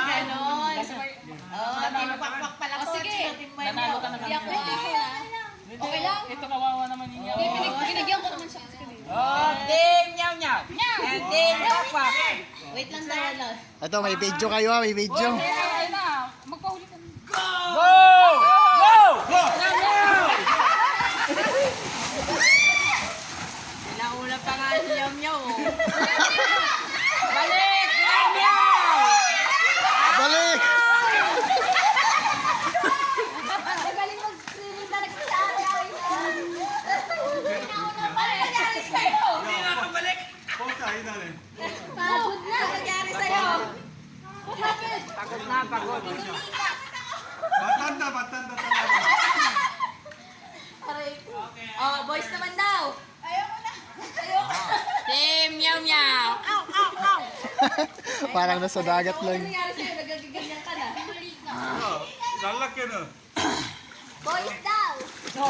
Ganon. Team Wakwak pala ko. Sige. Nanalo ka naman. Okay lang? Ito kawawa naman ninyo. Binigyan ko naman siya. Oh, Team Nyaw Nyaw. And Team Wakwak. Wait lang tayo lang. Ito, may video kayo ha, may video. Ayun na. Magpahuli ka na. Go! Go! Go! Sinauna pa nga si Yam Yam. Balik! Nyaw Nyaw! Balik! Magaling mag-screening talaga sa akin. Sinauna pa rin. Nangyari sa'yo. Pagod na. Nangyari sa'yo. What happened? Pagod na, pagod. Batanda talaga. Oh, boys naman daw. Ayoko na. Ayoko. Team Nyaw Nyaw. Ow, ow, ow. Parang nasa dagat Ano lang. nangyari sa'yo? Nagaganyan ka na. Lalaki na. Boys daw. So,